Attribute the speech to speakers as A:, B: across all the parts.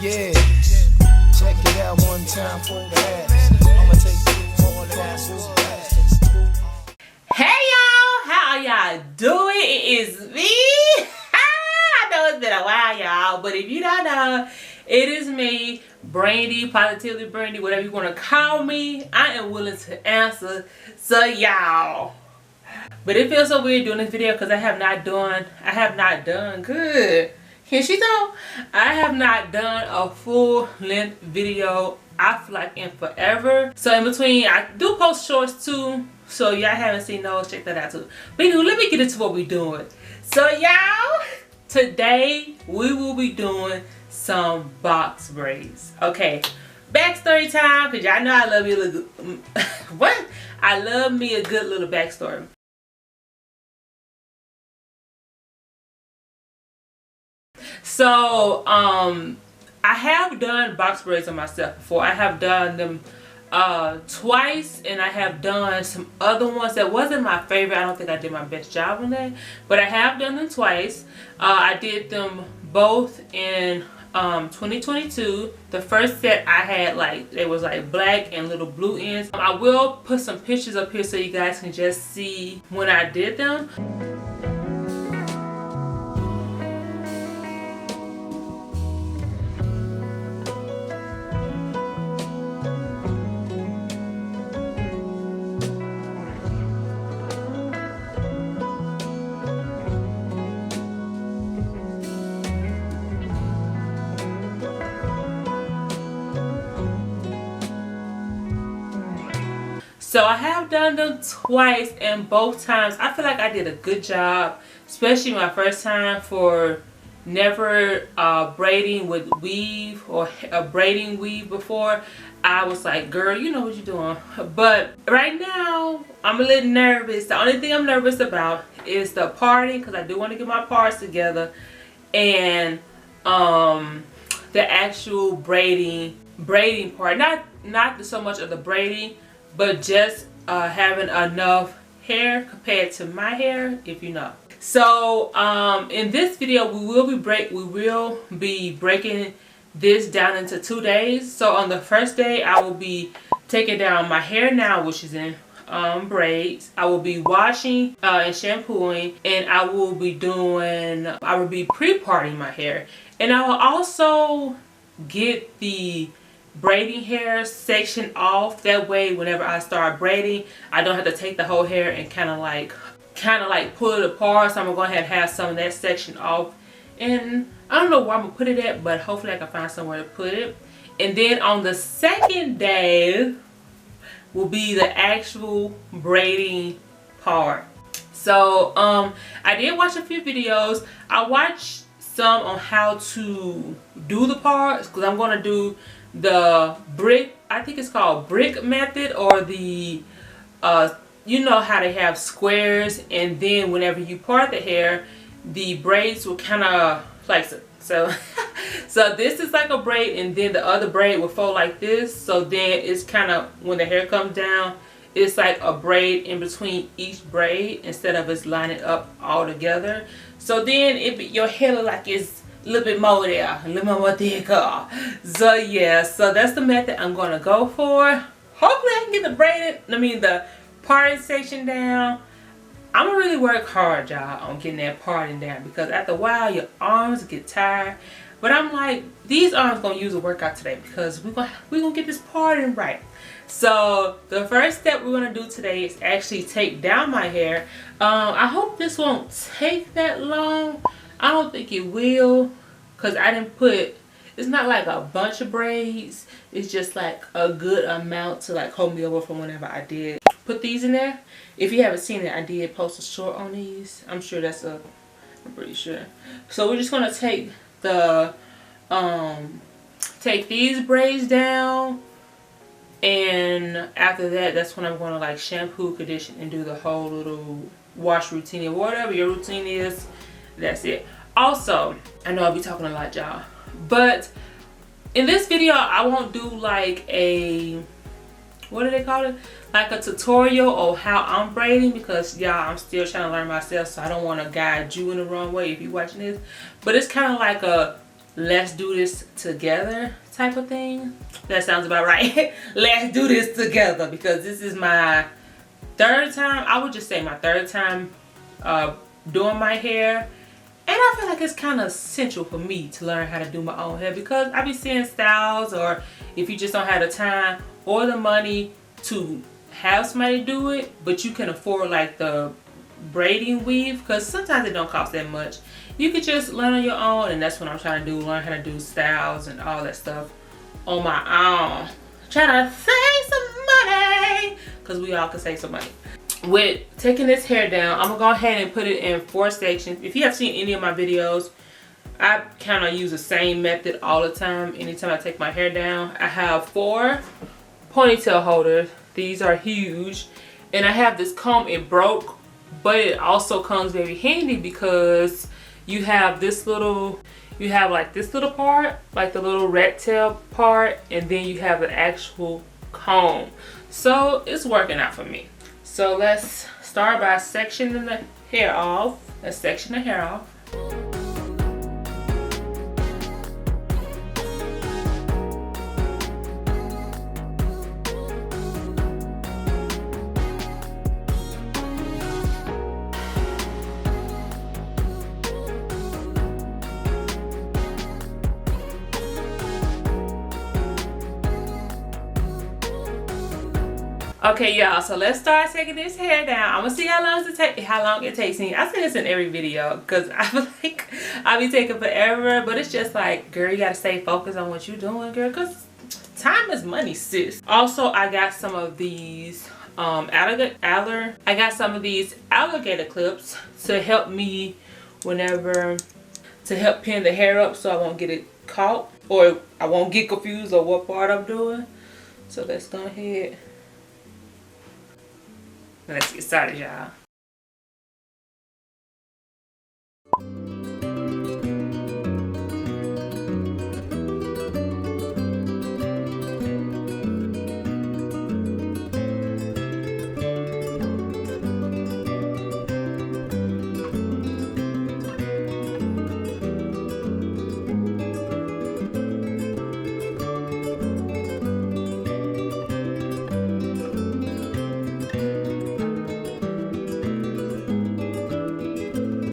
A: Yeah, check it out one time for the ass. I'ma take you all of that.
B: Hey y'all, how y'all doing? It is me. I know it's been a while, y'all, but if you don't know, it is me, Brandy, Positively Brandy, whatever you want to call me. I am willing to answer. So y'all, but it feels so weird doing this video because I have not done good. Can she tell? I have not done a full length video, I feel like, in forever. So in between, I do post shorts too. So y'all haven't seen those, check that out too. But anyway, let me get into what we're doing. So y'all, today we will be doing some box braids. Okay, backstory time, because y'all know I love me a little what? I love me a good little backstory. So I have done box braids on myself before. I have done them twice, and I have done some other ones that wasn't my favorite. I don't think I did my best job on that, but I have done them twice. I did them both in 2022. The first set I had, like, it was like black and little blue ends. I will put some pictures up here so you guys can just see when I did them. So I have done them twice, and both times I feel like I did a good job, especially my first time for never braiding with weave or a braiding weave before. I was like, girl, you know what you're doing. But right now I'm a little nervous. The only thing I'm nervous about is the parting, because I do want to get my parts together, and the actual braiding part. Not so much of the braiding, but just having enough hair compared to my hair, if you know. So in this video we will be breaking this down into 2 days. So on the first day I will be taking down my hair now, which is in braids. I will be washing and shampooing, and I will be pre-parting my hair, and I will also get the braiding hair section off. That way whenever I start braiding, I don't have to take the whole hair and kind of like pull it apart. So I'm going to have some of that section off, and I don't know where I'm gonna put it at, but hopefully I can find somewhere to put it. And then on the second day will be the actual braiding part. So I did watch a few videos. I watched some on how to do the parts, because I'm going to do the brick, I think it's called brick method, or the you know how they have squares, and then whenever you part the hair, the braids will kind of like so so this is like a braid, and then the other braid will fold like this. So then it's kind of, when the hair comes down, it's like a braid in between each braid instead of it's lining up all together. So then your hair look like it's a little bit more there, a little more thicker. So yeah, so that's the method I'm gonna go for. Hopefully I can get the parting section down. I'm gonna really work hard, y'all, on getting that parting down, because after a while your arms get tired. But I'm like, these arms gonna use a workout today, because we're gonna get this parting right. So the first step we're gonna do today is actually take down my hair. I hope this won't take that long. I don't think it will, because I didn't put, it's not like a bunch of braids, it's just like a good amount to like hold me over from whenever I did put these in there. If you haven't seen it, I did post a short on these. I'm pretty sure. So we're just gonna take the take these braids down, and after that, that's when I'm gonna like shampoo, condition, and do the whole little wash routine, or whatever your routine is. That's it. Also, I know I'll be talking a lot, y'all, but in this video I won't do like a, what do they call it, like a tutorial on how I'm braiding, because y'all, I'm still trying to learn myself, so I don't want to guide you in the wrong way if you're watching this. But it's kind of like a let's do this together type of thing. That sounds about right. Let's do this together, because this is my third time, I would just say my third time doing my hair. And I feel like it's kind of essential for me to learn how to do my own hair, because I be seeing styles, or if you just don't have the time or the money to have somebody do it, but you can afford like the braiding weave, because sometimes it don't cost that much. You could just learn on your own, and that's what I'm trying to do, learn how to do styles and all that stuff on my own. Trying to save some money, because we all can save some money. With taking this hair down, I'm gonna go ahead and put it in 4 sections. If you have seen any of my videos, I kind of use the same method all the time. Anytime I take my hair down, I have 4 ponytail holders. These are huge, and I have this comb. It broke, but it also comes very handy because you have this little, you have like this little part, like the little rat tail part, and then you have the actual comb. So it's working out for me. So let's start by sectioning the hair off. Let's section the hair off. Okay, y'all, so let's start taking this hair down. I'm gonna see how long it takes me. I say this in every video because I feel like I be taking forever, but it's just like, girl, you gotta stay focused on what you're doing, girl, because time is money, sis. Also, I got some of these alligator clips to help me to help pin the hair up, so I won't get it caught, or I won't get confused on what part I'm doing. So let's go ahead. Let's get started, y'all.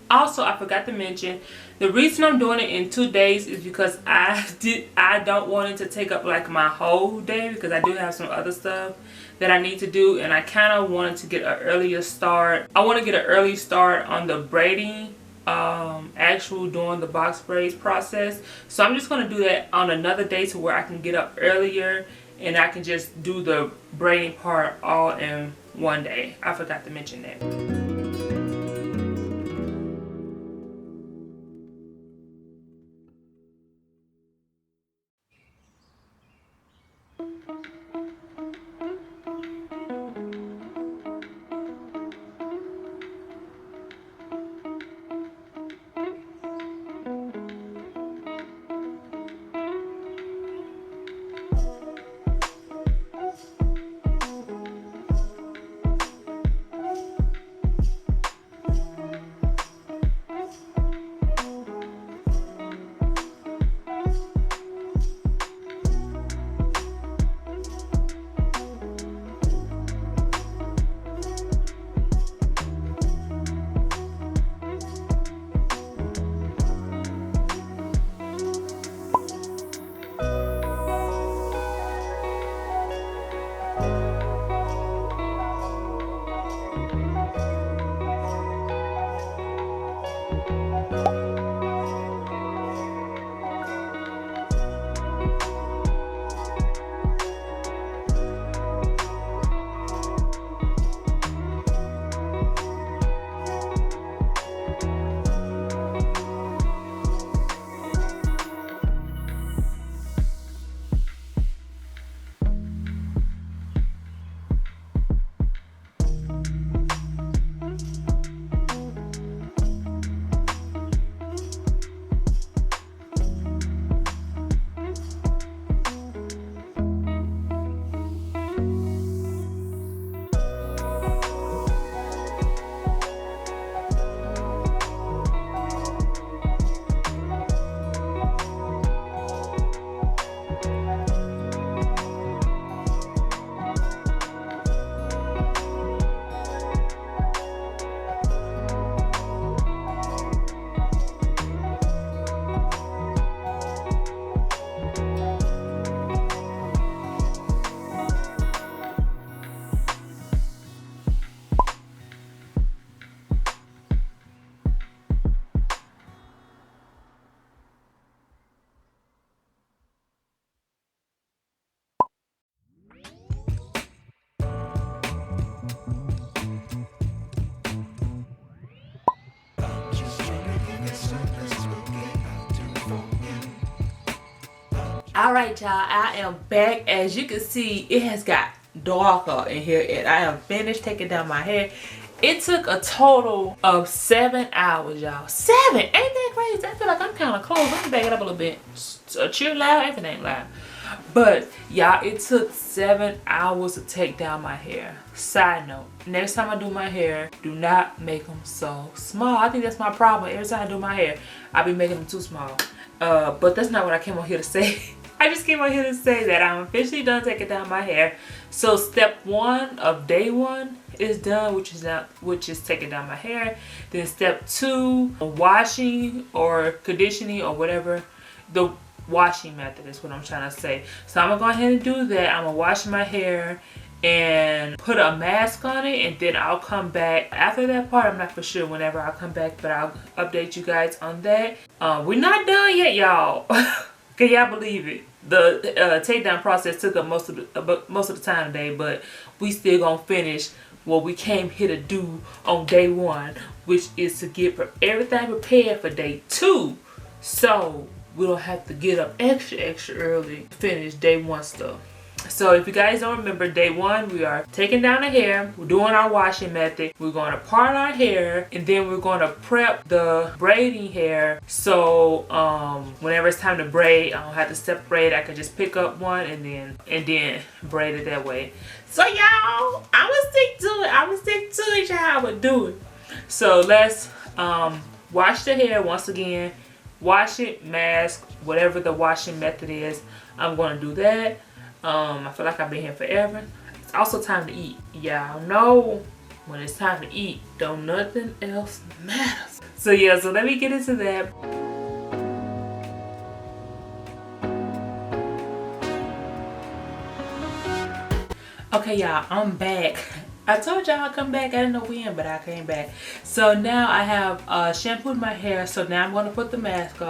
B: Also, I forgot to mention, the reason I'm doing it in 2 days is because I don't want it to take up like my whole day, because I do have some other stuff that I need to do, and I kind of wanted to get an earlier start. I want to get an early start on the braiding, actual doing the box braids process. So I'm just going to do that on another day, to where I can get up earlier and I can just do the braiding part all in one day. I forgot to mention that. Alright y'all, I am back. As you can see, it has got darker in here and I am finished taking down my hair. It took a total of 7 hours, y'all. 7! Ain't that crazy? I feel like I'm kind of close. Let me back it up a little bit. Cheer loud, everything loud. But y'all, it took 7 hours to take down my hair. Side note, next time I do my hair, do not make them so small. I think that's my problem. Every time I do my hair, I be making them too small. But that's not what I came on here to say. I just came on here to say that I'm officially done taking down my hair. So step 1 of day 1 is done, which is taking down my hair. Then step 2, washing or conditioning or whatever. The washing method is what I'm trying to say. So I'm gonna go ahead and do that. I'm gonna wash my hair and put a mask on it, and then I'll come back after that part. I'm not for sure whenever I'll come back, but I'll update you guys on that. We're not done yet, y'all. Can y'all believe it? The takedown process took up most of the time today, but we still gonna finish what we came here to do on day 1, which is to get everything prepared for day 2, so we don't have to get up extra early to finish day 1 stuff. So if you guys don't remember, day 1 we are taking down the hair, we're doing our washing method, we're going to part our hair, and then we're going to prep the braiding hair. So whenever it's time to braid, I don't have to separate. I can just pick up one and then braid it that way. So y'all, I'ma stick to it, y'all. I'ma do it. So let's wash the hair once again. Wash it, mask, whatever the washing method is. I'm gonna do that. I feel like I've been here forever. It's also time to eat. Y'all know when it's time to eat, don't nothing else matters. So yeah, so let me get into that. Okay y'all, I'm back. I told y'all I'd come back. I didn't know when, but I came back. So now I have shampooed my hair. So now I'm going to put the mask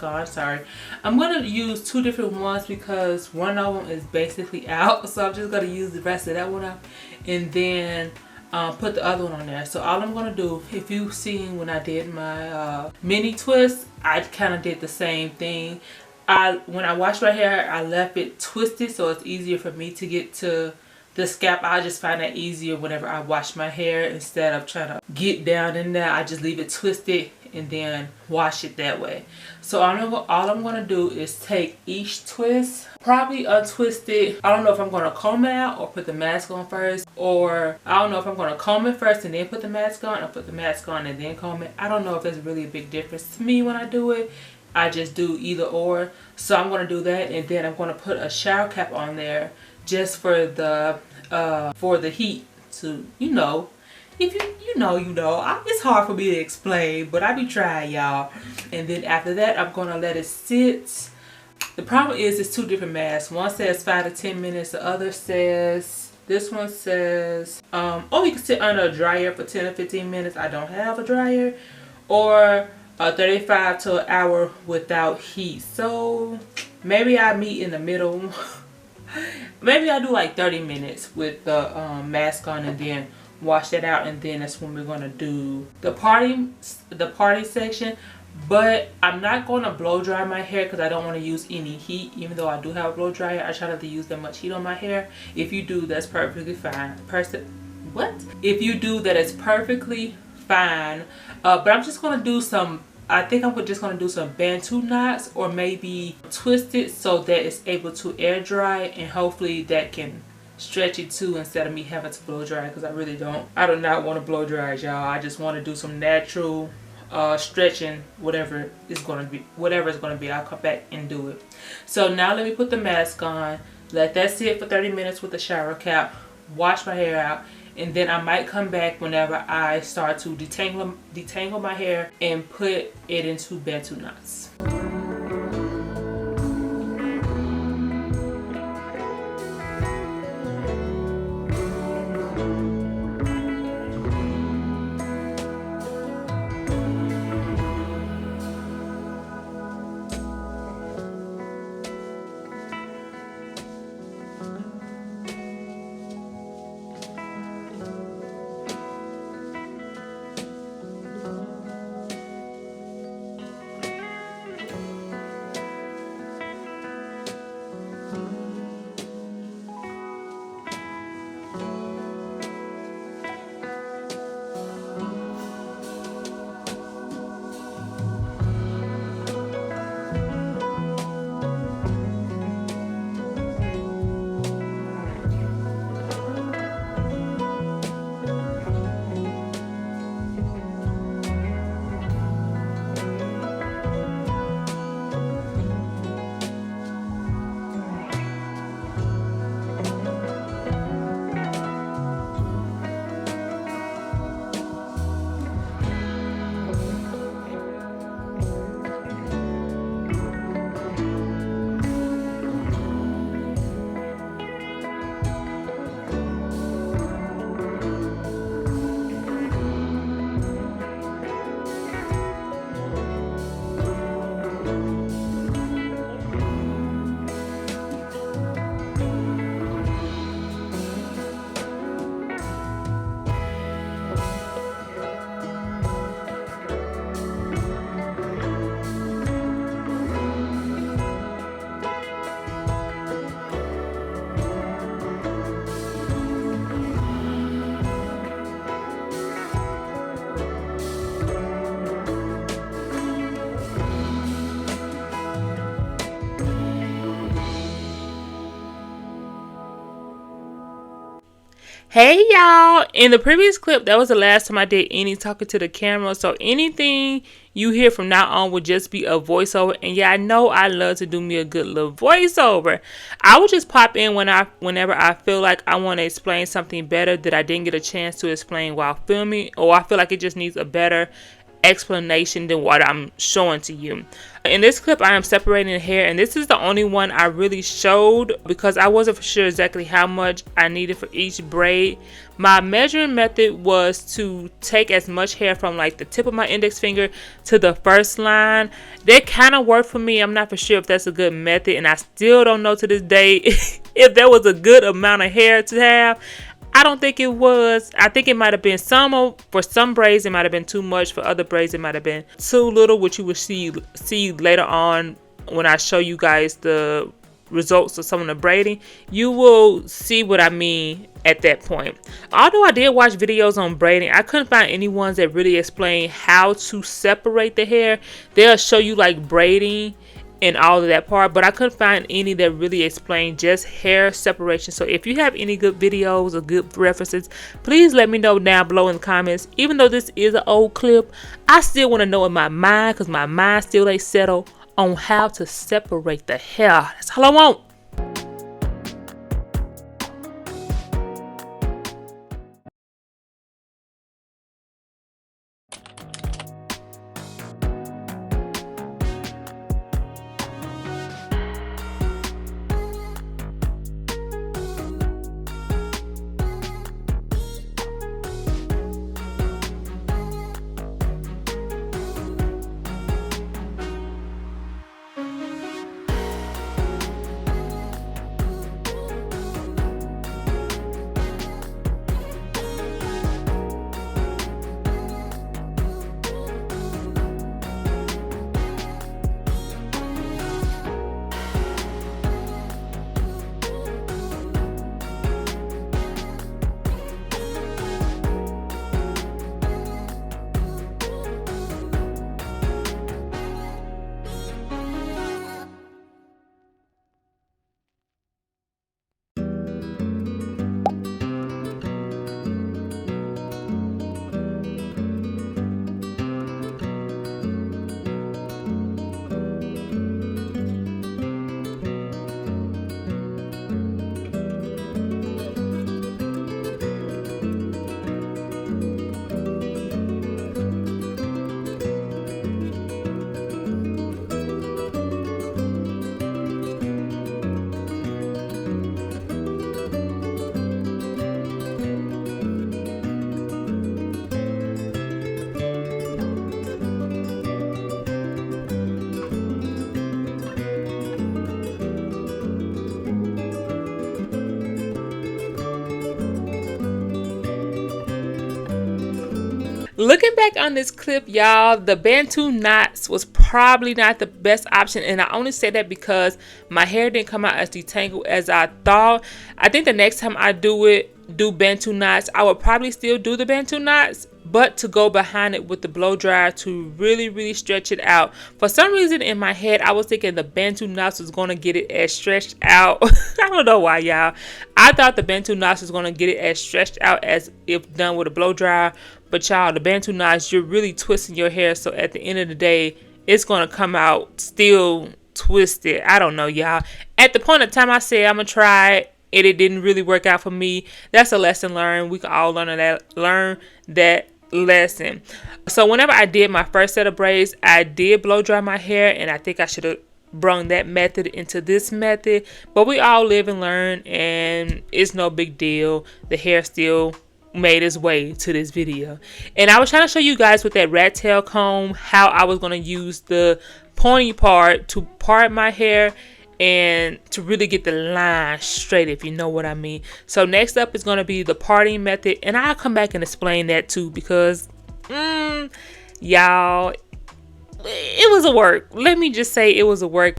B: on. Sorry. I'm going to use 2 different ones because one of them is basically out. So I'm just going to use the rest of that one up and then put the other one on there. So all I'm going to do, if you've seen when I did my mini twist, I kind of did the same thing. When I washed my hair, I left it twisted so it's easier for me to get to the scalp. I just find that easier whenever I wash my hair. Instead of trying to get down in there, I just leave it twisted and then wash it that way. So all I'm going to do is take each twist, probably untwist it. I don't know if I'm going to comb it out or put the mask on first, or I don't know if I'm going to comb it first and then put the mask on, or put the mask on and then comb it. I don't know if there's really a big difference to me when I do it. I just do either or. So I'm going to do that, and then I'm going to put a shower cap on there just for the heat to, you know, if you know. It's hard for me to explain, but I be trying, y'all. And then after that, I'm going to let it sit. The problem is it's 2 different masks. One says 5 to 10 minutes. The other says, this one says, oh, you can sit under a dryer for 10 or 15 minutes. I don't have a dryer. Or 35 to an hour without heat. So maybe I meet in the middle. Maybe I do like 30 minutes with the mask on and then wash that out, and then that's when we're gonna do the party section. But I'm not going to blow dry my hair because I don't want to use any heat. Even though I do have a blow dryer, I try not to use that much heat on my hair. If you do, that's perfectly fine. If you do, that is perfectly fine. But I'm just gonna do some, I think I'm just going to do some bantu knots, or maybe twist it so that it's able to air dry, and hopefully that can stretch it too instead of me having to blow dry, because I do not want to blow dry, y'all. I just want to do some natural stretching, whatever it's going to be. I'll come back and do it. So now let me put the mask on, let that sit for 30 minutes with the shower cap, wash my hair out, and then I might come back whenever I start to detangle my hair and put it into bantu knots. Hey y'all, in the previous clip that was the last time I did any talking to the camera, so anything you hear from now on will just be a voiceover. And yeah, I know I love to do me a good little voiceover. I will just pop in whenever I feel like I want to explain something better that I didn't get a chance to explain while filming, or I feel like it just needs a better explanation than what I'm showing to you. In this clip, I am separating the hair, and this is the only one I really showed because I wasn't for sure exactly how much I needed for each braid. My measuring method was to take as much hair from like the tip of my index finger to the first line. That kind of worked for me. I'm not for sure if that's a good method, and I still don't know to this day if that was a good amount of hair to have. I don't think it was. I think it might have been for some braids it might have been too much. For other braids it might have been too little, which you will see later on when I show you guys the results of some of the braiding. You will see what I mean at that point. Although I did watch videos on braiding, I couldn't find any ones that really explain how to separate the hair. They'll show you like braiding and all of that part, but I couldn't find any that really explain just hair separation. So if you have any good videos or good references, please let me know down below in the comments. Even though this is an old clip, I still want to know in my mind, because my mind still ain't settled on how to separate the hair. That's all I want. Looking back on this clip, y'all, the Bantu knots was probably not the best option, and I only say that because my hair didn't come out as detangled as I thought. I think the next time I do Bantu knots, I would probably still do the Bantu knots, but to go behind it with the blow dryer to really stretch it out. For some reason in my head, I was thinking the Bantu knots was going to get it as stretched out. I don't know why, y'all. I thought the Bantu knots was going to get it as stretched out as if done with a blow dryer. But y'all, the Bantu knots, you're really twisting your hair. So at the end of the day, it's going to come out still twisted. I don't know, y'all. At the point of time I said I'm going to try it, and it didn't really work out for me. That's a lesson learned. We can all learn that lesson. So whenever I did my first set of braids, I did blow dry my hair, and I think I should have brung that method into this method. But we all live and learn, and it's no big deal. The hair still made its way to this video. And I was trying to show you guys with that rat tail comb how I was going to use the pointy part to part my hair and to really get the line straight, if you know what I mean. So next up is going to be the parting method, and I'll come back and explain that too, because y'all, it was a work. Let me just say it was a work.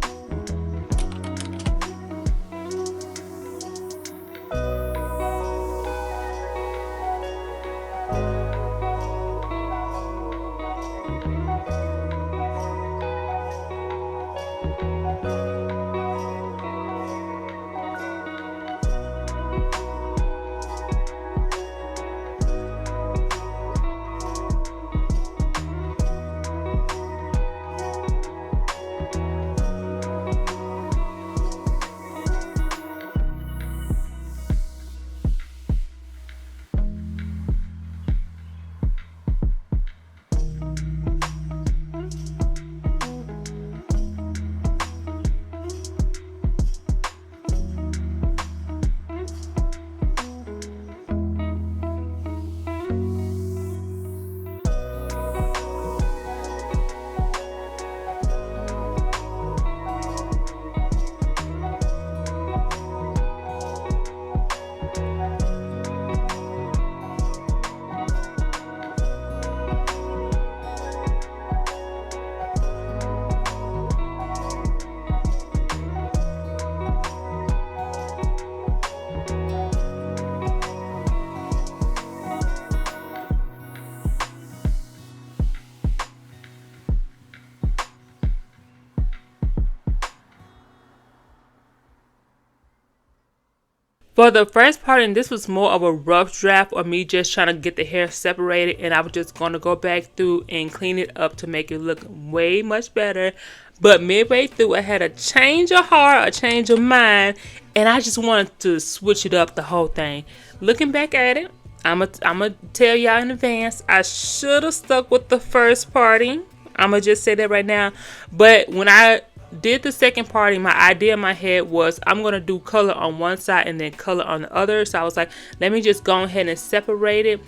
B: For the first part, and this was more of a rough draft or me just trying to get the hair separated, and I was just going to go back through and clean it up to make it look way much better. But midway through, I had a change of heart, a change of mind, and I just wanted to switch it up, the whole thing. Looking back at it, I'm going to tell y'all in advance, I should have stuck with the first parting. I'm going to just say that right now. But when I did the second party, my idea in my head was I'm going to do color on one side and then color on the other. So I was like, let me just go ahead and separate it,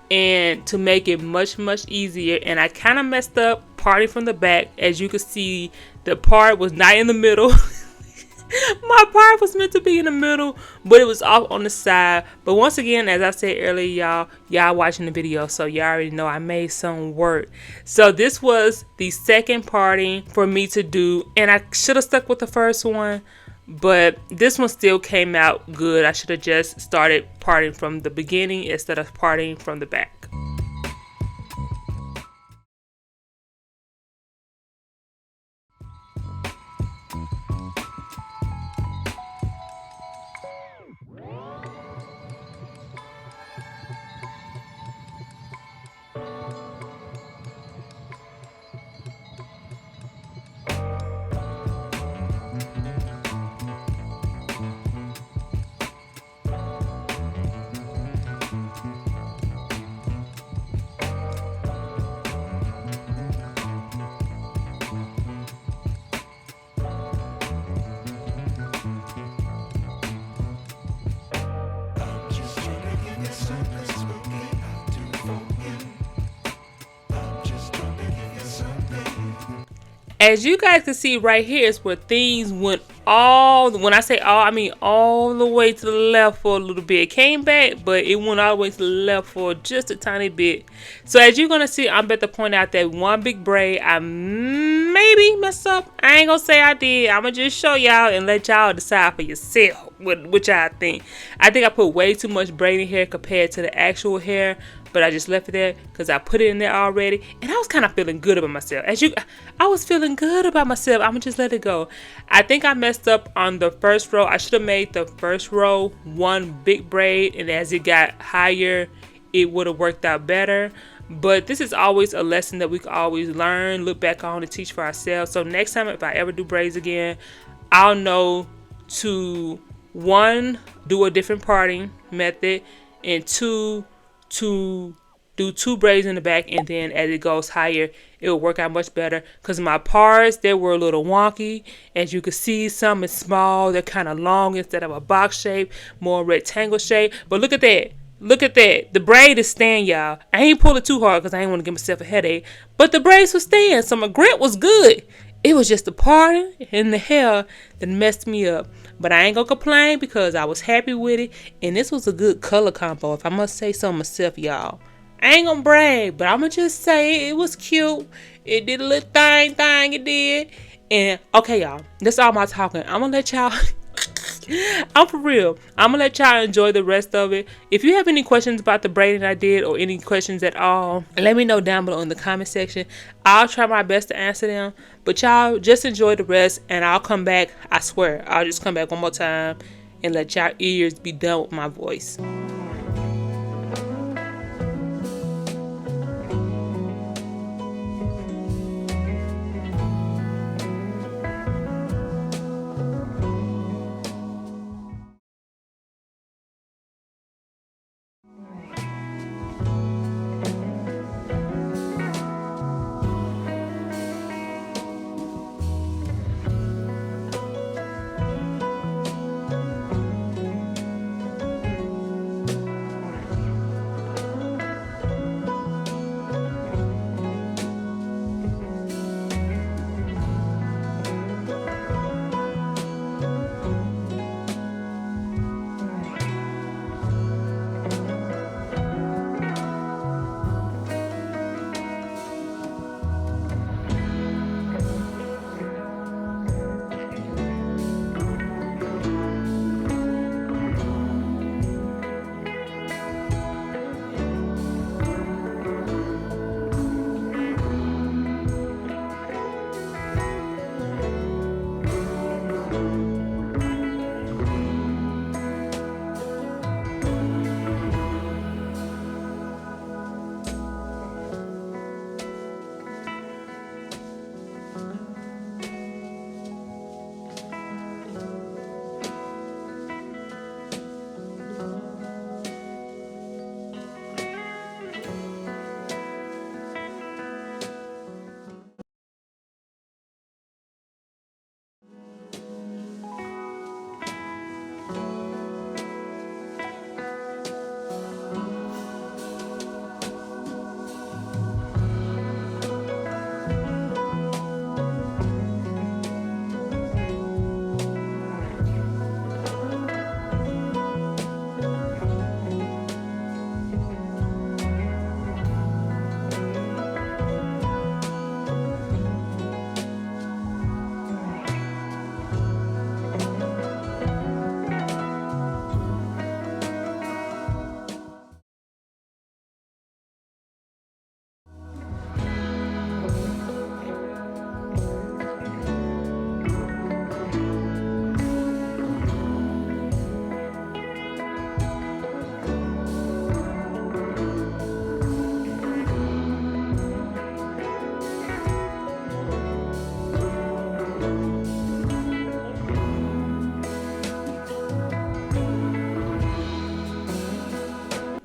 B: and to make it much easier. And I kind of messed up parting from the back. As you can see, the part was not in the middle. My part was meant to be in the middle, but it was off on the side. But once again, as I said earlier, y'all watching the video, so y'all already know I made some work. So this was the second parting for me to do, and I should have stuck with the first one, but this one still came out good. I should have just started parting from the beginning instead of parting from the back. As you guys can see right here is where things went when I say all, I mean all the way to the left for a little bit. It came back, but it went all the way to the left for just a tiny bit. So as you're going to see, I'm about to point out that one big braid I maybe messed up. I ain't going to say I did. I'm going to just show y'all and let y'all decide for yourself what y'all think. I think I put way too much braid in here compared to the actual hair. But I just left it there because I put it in there already. And I was kind of feeling good about myself. I was feeling good about myself. I'm going to just let it go. I think I messed up on the first row. I should have made the first row one big braid. And as it got higher, it would have worked out better. But this is always a lesson that we can always learn, look back on, and teach for ourselves. So next time, if I ever do braids again, I'll know to, one, do a different parting method, and two, to do two braids in the back, and then as it goes higher it will work out much better, because my parts, they were a little wonky. As you can see, some is small, they're kind of long instead of a box shape, more rectangle shape. But look at that, the braid is staying, y'all. I ain't pull it too hard because I ain't want to give myself a headache, but the braids was staying, so my grip was good. It was just the parting and the hair that messed me up. But I ain't gonna complain because I was happy with it. And this was a good color combo, if I must say so myself, y'all. I ain't gonna brag, but I'm gonna just say it was cute. It did a little thing it did. And okay, y'all, that's all my talking. I'm gonna let y'all I'm for real. I'm gonna let y'all enjoy the rest of it. If you have any questions about the braiding I did, or any questions at all, let me know down below in the comment section. I'll try my best to answer them. But y'all just enjoy the rest, and I'll come back. I swear, I'll just come back one more time and let y'all ears be done with my voice.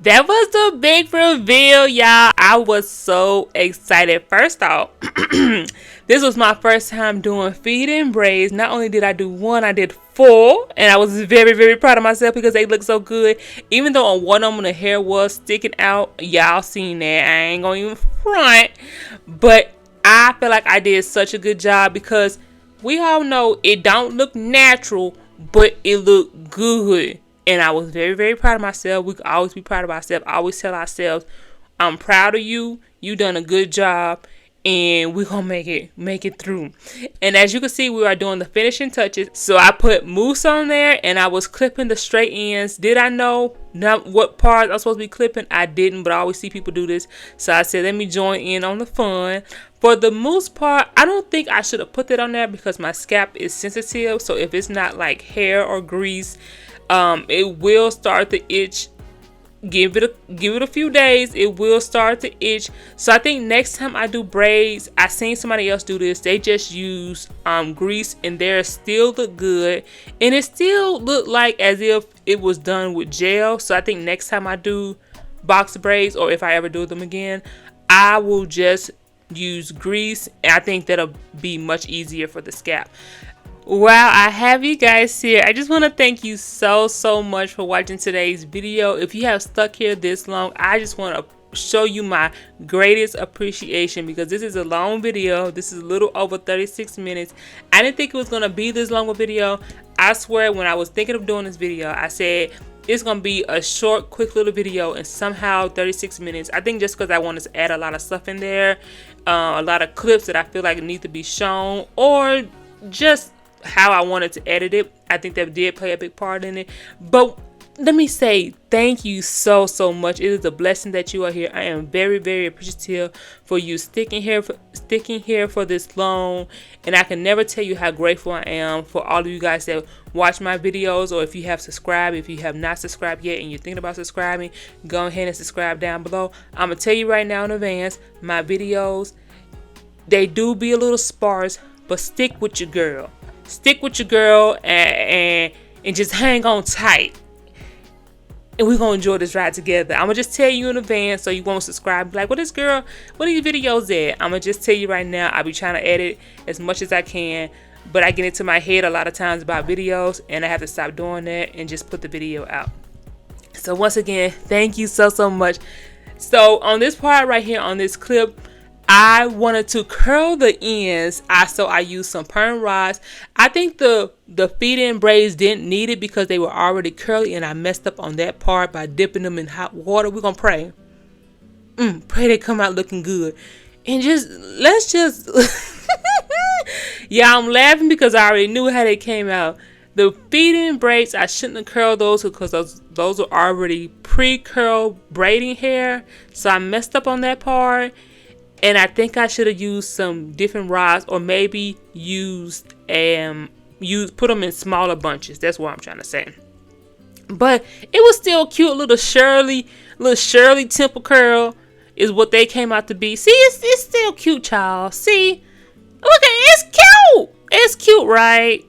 B: That was the big reveal, y'all. I was so excited. First off, this was my first time doing feeding braids. Not only did I do one, I did 4, and I was very, very proud of myself because they look so good. Even though on one of them the hair was sticking out, y'all seen that. I ain't gonna even front, but I feel like I did such a good job because we all know it don't look natural, but it looked good. And I was very, very proud of myself. We can always be proud of ourselves. I always tell ourselves, I'm proud of you. You done a good job. And we're going to make it through. And as you can see, we are doing the finishing touches. So I put mousse on there and I was clipping the straight ends. Did I know what part I was supposed to be clipping? I didn't, but I always see people do this. So I said, let me join in on the fun. For the mousse part, I don't think I should have put that on there because my scalp is sensitive. So if it's not like hair or grease, it will start to itch. Give it a few days, it will start to itch. So I think next time I do braids, I seen somebody else do this. They just use grease and theirs still look good, and it still look like as if it was done with gel. So I think next time I do box braids, or if I ever do them again, I will just use grease, and I think that'll be much easier for the scalp. Wow, I have you guys here. I just want to thank you so much for watching today's video. If you have stuck here this long, I just want to show you my greatest appreciation because this is a long video. This is a little over 36 minutes. I didn't think it was going to be this long of a video. I swear when I was thinking of doing this video, I said it's going to be a short, quick little video, and somehow 36 minutes. I think just because I wanted to add a lot of stuff in there, a lot of clips that I feel like need to be shown, or just how I wanted to edit it. I think that did play a big part in it. But let me say thank you so much. It is a blessing that you are here. I am very, very appreciative for you sticking here for this long, and I can never tell you how grateful I am for all of you guys that watch my videos, or if you have subscribed. If you have not subscribed yet and you're thinking about subscribing, go ahead and subscribe down below. I'm gonna tell you right now in advance, my videos, they do be a little sparse, but stick with your girl. Stick with your girl and just hang on tight. And we're going to enjoy this ride together. I'm going to just tell you in advance so you won't subscribe. Like, what is girl? What are these videos at? I'm going to just tell you right now. I'll be trying to edit as much as I can. But I get into my head a lot of times about videos. And I have to stop doing that and just put the video out. So once again, thank you so much. So on this part right here on this clip, I wanted to curl the ends, so I used some perm rods. I think the feed-in braids didn't need it because they were already curly, and I messed up on that part by dipping them in hot water. We're gonna pray. Pray they come out looking good. And let's just yeah, I'm laughing because I already knew how they came out. The feed-in braids, I shouldn't have curled those because those are already pre-curl braiding hair. So I messed up on that part. And I think I should have used some different rods, or maybe put them in smaller bunches. That's what I'm trying to say. But it was still cute. Little Shirley temple curl is what they came out to be. See, it's still cute, child. See, look at it. It's cute. It's cute, right?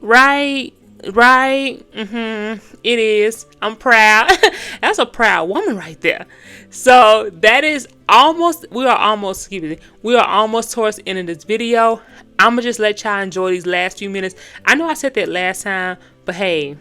B: It is. I'm proud. That's a proud woman right there. So that is we are almost towards the end of this video. I'm gonna just let y'all enjoy these last few minutes. I know I said that last time, but hey,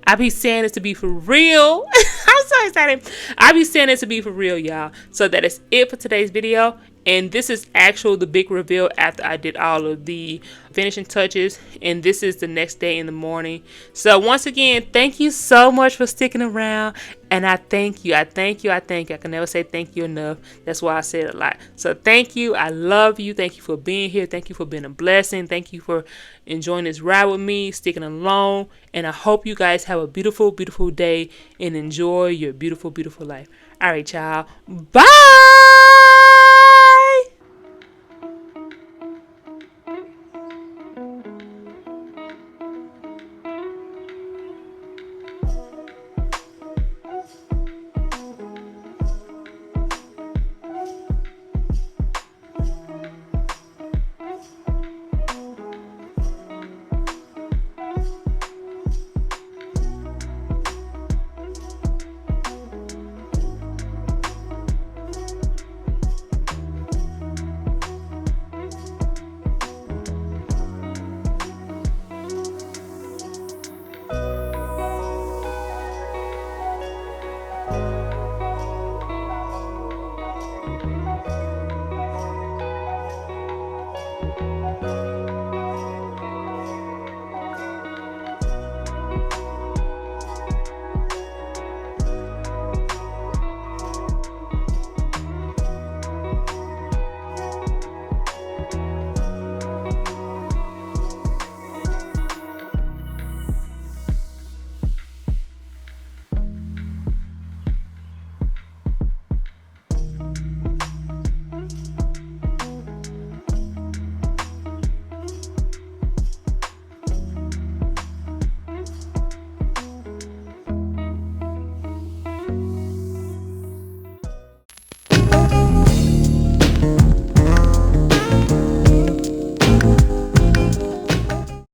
B: I be saying this to be for real. I'm so excited. I be saying it to be for real, y'all. So that is it for today's video. And this is the big reveal after I did all of the finishing touches. And this is the next day in the morning. So once again, thank you so much for sticking around. And I thank you. I can never say thank you enough. That's why I say it a lot. So thank you. I love you. Thank you for being here. Thank you for being a blessing. Thank you for enjoying this ride with me, sticking along. And I hope you guys have a beautiful, beautiful day and enjoy your beautiful, beautiful life. All right, y'all. Bye.